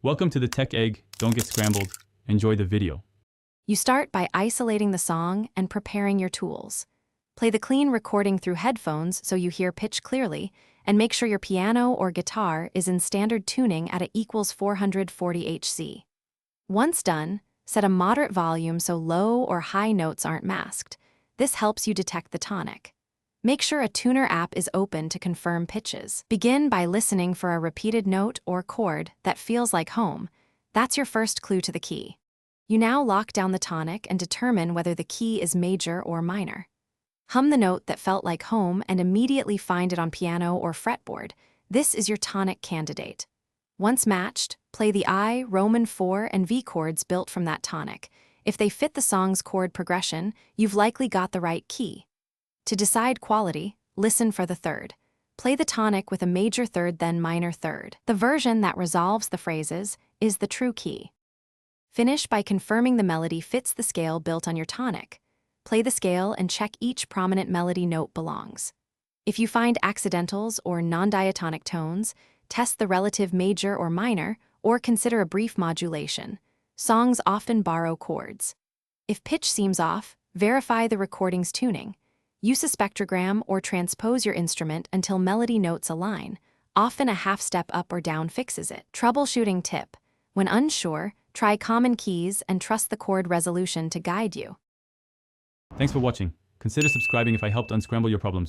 Welcome to the Tech Egg. Don't get scrambled. Enjoy the video. You start by isolating the song and preparing your tools. Play the clean recording through headphones so you hear pitch clearly, and make sure your piano or guitar is in standard tuning at a equals 440 Hz. Once done, set a moderate volume so low or high notes aren't masked. This helps you detect the tonic. Make sure a tuner app is open to confirm pitches. Begin by listening for a repeated note or chord that feels like home. That's your first clue to the key. You now lock down the tonic and determine whether the key is major or minor. Hum the note that felt like home and immediately find it on piano or fretboard. This is your tonic candidate. Once matched, play the I, Roman 4, and V chords built from that tonic. If they fit the song's chord progression, you've likely got the right key. To decide quality, listen for the third. Play the tonic with a major third then minor third. The version that resolves the phrases is the true key. Finish by confirming the melody fits the scale built on your tonic. Play the scale and check each prominent melody note belongs. If you find accidentals or non-diatonic tones, test the relative major or minor, or consider a brief modulation. Songs often borrow chords. If pitch seems off, verify the recording's tuning. Use a spectrogram or transpose your instrument until melody notes align. Often a half step up or down fixes it. Troubleshooting tip. When unsure, try common keys and trust the chord resolution to guide you. Thanks for watching. Consider subscribing if I helped unscramble your problems.